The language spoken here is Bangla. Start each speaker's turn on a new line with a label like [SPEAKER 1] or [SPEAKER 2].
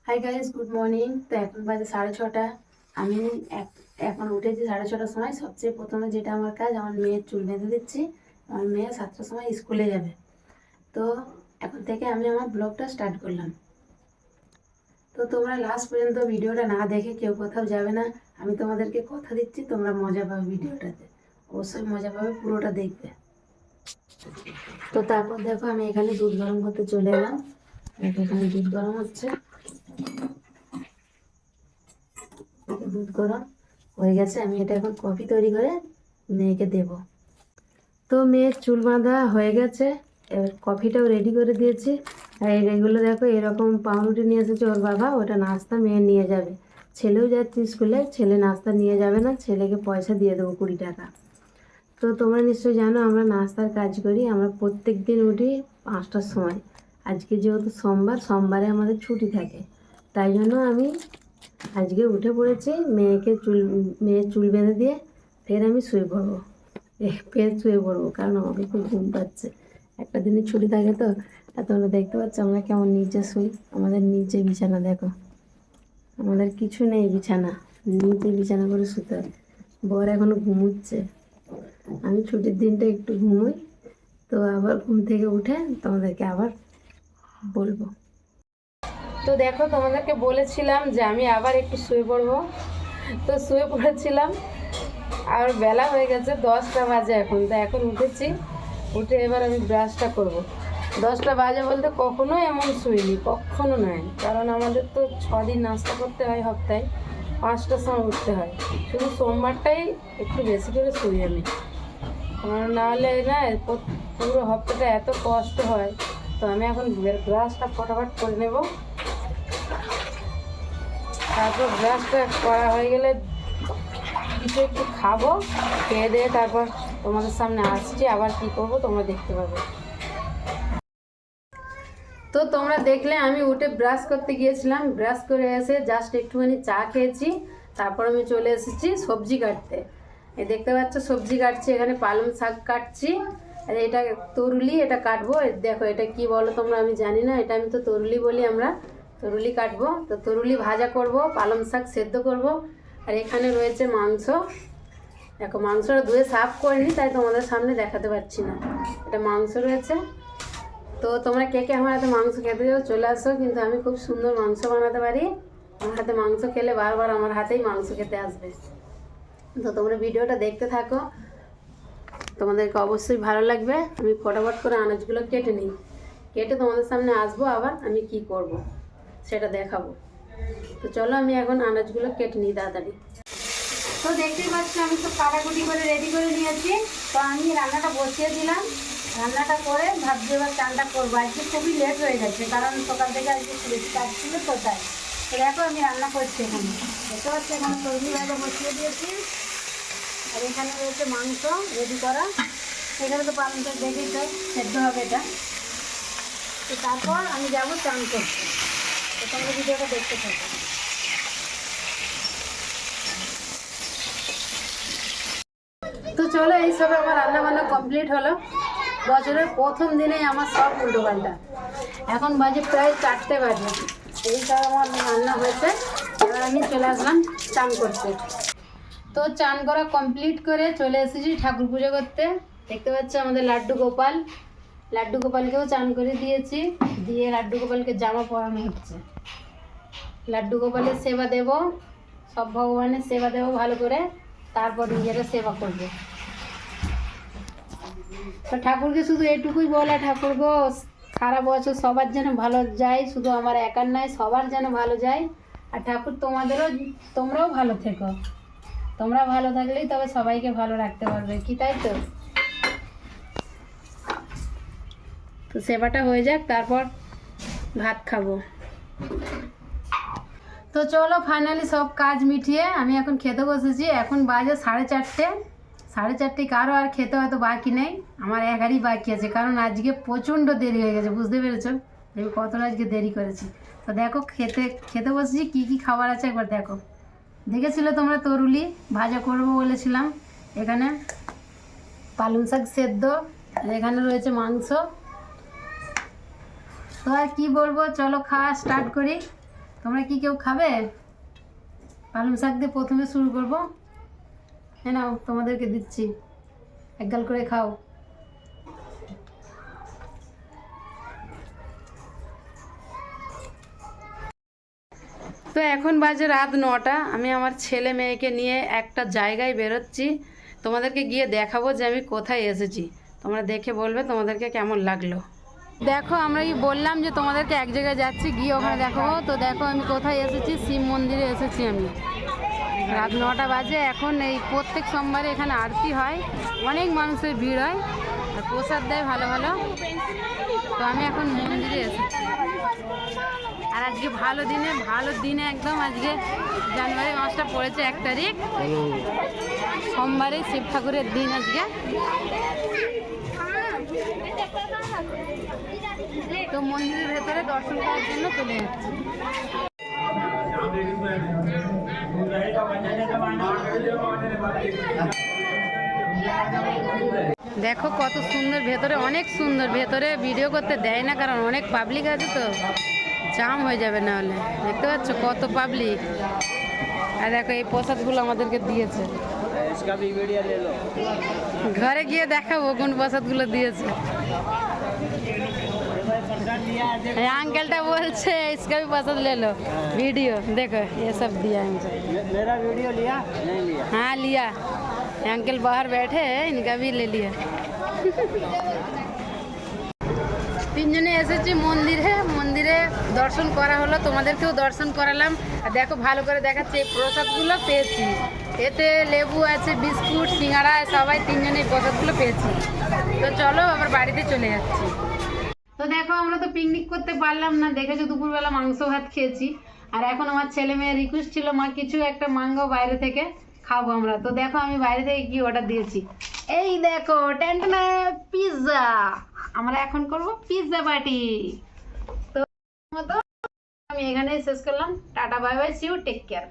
[SPEAKER 1] Hi guys, good morning. তো এখন বাজে 6:30। আমি এখন উঠেছি 6:30টার সময়। সবচেয়ে প্রথমে যেটা আমার কাজ, আমার মেয়ের চুল বেঁধে দিচ্ছি। আমার মেয়ে 7টার সময় স্কুলে যাবে। তো এখন থেকে আমি আমার ব্লগটা স্টার্ট করলাম। তো তোমরা লাস্ট পর্যন্ত ভিডিওটা না দেখে কেউ কোথাও যাবে না। আমি তোমাদেরকে কথা দিচ্ছি, তোমরা মজা পাবে ভিডিওটাতে। অবশ্যই মজা পাবে, পুরোটা দেখবে। তো তারপর দেখো, আমি এখানে দুধ গরম করতে চলে এলাম। এখানে দুধ গরম হচ্ছে। দুধ গরম হয়ে গেছে, আমি এটা এখন কফি তৈরি করে মেয়েকে দেব। তো মেয়ের চুল বাঁধা হয়ে গেছে, এবার কফিটাও রেডি করে দিয়েছি। আর এগুলো দেখো, এরকম পাউরুটি নিয়ে এসেছে ওর বাবা, ওটা নাস্তা মেয়ে নিয়ে যাবে। ছেলেও যাচ্ছে স্কুলে, ছেলে নাস্তা নিয়ে যাবে না, ছেলেকে পয়সা দিয়ে দেবো 20 টাকা। তো তোমরা নিশ্চয়ই জানো আমরা নাস্তার কাজ করি। আমরা প্রত্যেক দিন উঠি 5টার সময়। আজকে যেহেতু সোমবারে আমাদের ছুটি থাকে, তাই জন্য আমি আজকে উঠে পড়েছি। মেয়ের চুল বেঁধে দিয়ে ফের আমি শুয়ে পড়বো। কারণ আমাকে খুব ঘুম পাচ্ছে। একটা দিনের ছুটি থাকে তো। আর তোমরা দেখতে পাচ্ছ আমরা কেমন নিচে শুই। আমাদের নিচে বিছানা দেখো, আমাদের কিছু নেই বিছানা, নিচে বিছানা করে শুতে হয়। বর এখনো ঘুমোচ্ছে, আমি ছুটির দিনটা একটু ঘুমোই। তো আবার ঘুম থেকে উঠে তোমাদেরকে আবার বলবো। তো দেখো, তোমাদেরকে বলেছিলাম যে আমি আবার একটু শুয়ে পড়বো। তো শুয়ে পড়েছিলাম, আর বেলা হয়ে গেছে, 10টা বাজে এখন। তো এখন উঠেছি, উঠে এবার আমি ব্রাশটা করব। 10টা বাজে বলতে কখনোই এমন শুইনি, কখনো নয়। কারণ আমাদের তো 6 দিন নাস্তা করতে হয় সপ্তাহে, 5টার সময় উঠতে হয়। শুধু সোমবারটাই একটু বেশি করে শুই আমি, নাহলে না পুরো হপ্তাটা এত কষ্ট হয়। তো আমি এখন ব্রাশটা ফটাফট করে নেব। তারপর ব্রাশটা করা হয়ে গেলে কিছু একটু খাবো, খেয়ে দিয়ে তারপর তোমাদের সামনে আসছি। আবার কি করব তোমরা দেখতে পাবে। তো তোমরা দেখলে আমি উঠে ব্রাশ করতে গিয়েছিলাম, ব্রাশ করে এসে জাস্ট একটুখানি চা খেয়েছি। তারপর আমি চলে এসেছি সবজি কাটতে। এই দেখতে পাচ্ছ সবজি কাটছি, এখানে পালং শাক কাটছি। আর এটা তরুলি, এটা কাটবো। দেখো এটা কি বলো তোমরা, আমি জানি না। এটা আমি তো তরুলি বলি আমরা। তরুলি কাটবো, তো তরুলি ভাজা করব, পালং শাক সেদ্ধ করব। আর এখানে রয়েছে মাংস। দেখো মাংসটা ধুয়ে সাফ করিনি, তাই তোমাদের সামনে দেখাতে পারছি না। এটা মাংস রয়েছে। তো তোমরা কে কে আমার হাতে মাংস খেতে যাও চলে আসো, কিন্তু আমি খুব সুন্দর মাংস বানাতে পারি। আমার হাতে মাংস খেলে বারবার আমার হাতেই মাংস খেতে আসবে। তো তোমরা ভিডিওটা দেখতে থাকো, তোমাদেরকে অবশ্যই ভালো লাগবে। আমি ফটাফট করে আনাজগুলো কেটে নিই, কেটে তোমাদের সামনে আসবো, আবার আমি কি করব সেটা দেখাবো। তো চলো আমি এখন আনাজগুলো কেটে নিই তাড়াতাড়ি। তো দেখতেই পাচ্ছ আমি তো কাটাকুটি করে রেডি করে নিয়েছি। তো আমি রান্নাটা বসিয়ে দিলাম। রান্নাটা করে ভাবছি এবার চানটা করবো। আজকে খুবই লেট হয়ে গেছে, কারণ সকাল থেকে আজকে বেশি কাজ ছিল তো তাই। তো দেখো আমি রান্না করছি এখানে। দেখতে পাচ্ছি এখানে সবজি ভাজা বসিয়ে দিয়েছি। আর এখানে রয়েছে মাংস রেডি করা। এখানে তো পালং শাক দেখেই তো সেদ্ধ হবে এটা। তো তারপর আমি যাবো চান করতে। তো তোমরা ভিডিওটা দেখতে থাকো। তো চলো, এইসবে আমার রান্না বান্না কমপ্লিট হলো। বছরের প্রথম দিনেই আমার সব উল্টো পাল্টা। এখন বাজে প্রায় 4টে বাজে। এইসব আমার রান্না হয়েছে। এবার আমি চলে আসলাম চান করতে। তো চান করা কমপ্লিট করে চলে এসেছি ঠাকুর পুজো করতে। দেখতে পাচ্ছি আমাদের লাড্ডু গোপাল, লাড্ডু গোপালকেও চান করে দিয়েছি। দিয়ে লাড্ডু গোপালকে জামা পরানো হচ্ছে। লাড্ডু গোপালের সেবা দেব, সব ভগবানের সেবা দেব ভালো করে, তারপর নিজেরা সেবা করবে। তো ঠাকুরকে শুধু এটুকুই বলা, ঠাকুর গো সারা বছর সবার যেন ভালো যায়, শুধু আমার একার নয়, সবার যেন ভালো যায়। আর ঠাকুর তোমরাও ভালো থেকো। তোমরা ভালো থাকলেই তবে সবাইকে ভালো রাখতে পারবে, কি তাই তো? তো সেবাটা হয়ে যাক, তারপর ভাত খাবো। তো চলো, ফাইনালি সব কাজ মিটিয়ে আমি এখন খেতে বসেছি। এখন বাজে 4:30। 4:30 কারো আর খেতে হয়তো বাকি নেই, আমার একারই বাকি আছে। কারণ আজকে প্রচণ্ড দেরি হয়ে গেছে, বুঝতে পেরেছো আমি কতটা আজকে দেরি করেছি। তো দেখো খেতে বসেছি, কি কি খাবার আছে একবার দেখো। দেখেছিলে তোমরা তরুলি ভাজা করবো বলেছিলাম। এখানে পালং শাক সেদ্ধ, আর এখানে রয়েছে মাংস। তো আর কি বলবো, চলো খাওয়া স্টার্ট করি। তোমরা কি কেউ খাবে? পালং শাক দিয়ে প্রথমে শুরু করব। হ্যাঁ নাও, তোমাদেরকে দিচ্ছি, এক গাল করে খাও। তো এখন বাজে রাত 9টা। আমি আমার ছেলে মেয়েকে নিয়ে একটা জায়গায় বেরোচ্ছি, তোমাদেরকে গিয়ে দেখাবো যে আমি কোথায় এসেছি। তোমরা দেখে বলবে তোমাদেরকে কেমন লাগলো। দেখো, আমরা কি বললাম যে তোমাদেরকে এক জায়গায় যাচ্ছি, গিয়ে ওখানে দেখাবো। তো দেখো আমি কোথায় এসেছি, শিব মন্দিরে এসেছি আমি। রাত 9টা বাজে এখন। এই প্রত্যেক সোমবারে এখানে আরতি হয়, অনেক মানুষের ভিড় হয় আর প্রসাদ দেয় ভালো ভালো। তো আমি এখন মন্দিরে এসেছি। আর আজকে ভালো দিনে একদম। আজকে জানুয়ারি মাসটা পড়েছে 1 তারিখ, সোমবারে শিব ঠাকুরের দিন আজকে। তো মন্দিরের ভেতরে দর্শন করার জন্য চলে যাচ্ছি। দেখো কত সুন্দর ভেতরে, অনেক সুন্দর। ভেতরে ভিডিও করতে দেয় না, কারণ অনেক পাবলিক আছে, তো জাম হয়ে যাবে না হলে। দেখতে পাচ্ছ কত পাবলিক। আর দেখো এই প্রসাদগুলো আমাদেরকে দিয়েছে। ঘরে গিয়ে দেখাবো কোন প্রসাদগুলো দিয়েছে। अंकलटा बोलছে इसका भी पसंद ले लो। वीडियो देखो, ये सब दिया है मुझे।
[SPEAKER 2] मेरा वीडियो लिया? नहीं लिया।
[SPEAKER 1] हाँ लिया, अंकल बाहर बैठे हैं, इनका भी ले लिया। তিনজনে এসেছি মন্দিরে দর্শন করা হলো, তোমাদেরকেও দর্শন করালাম। আর দেখো ভালো করে দেখাচ্ছে, এই প্রসাদগুলো পেয়েছি। এতে লেবু আছে, বিস্কুট, সিঙ্গাড়া, সবাই তিনজনে এই প্রসাদগুলো পেয়েছি। তো চলো আবার বাড়িতে চলে যাচ্ছি। তো দেখো আমরা তো পিকনিক করতে পারলাম না, দেখেছো দুপুরবেলা মাংস ভাত খেয়েছি। আর এখন আমার ছেলে মেয়ের রিকোয়েস্ট ছিল, মা কিছু একটা মাঙ্গাও বাইরে থেকে, খাবো আমরা। তো দেখো আমি বাইরে থেকে কি অর্ডার দিয়েছি, এই দেখো টেন্টনা পিৎজা। আমরা এখন করব পিৎজা পার্টি। তো আমি এখানেই শেষ করলাম। Ta-ta, bye bye, see you, take care.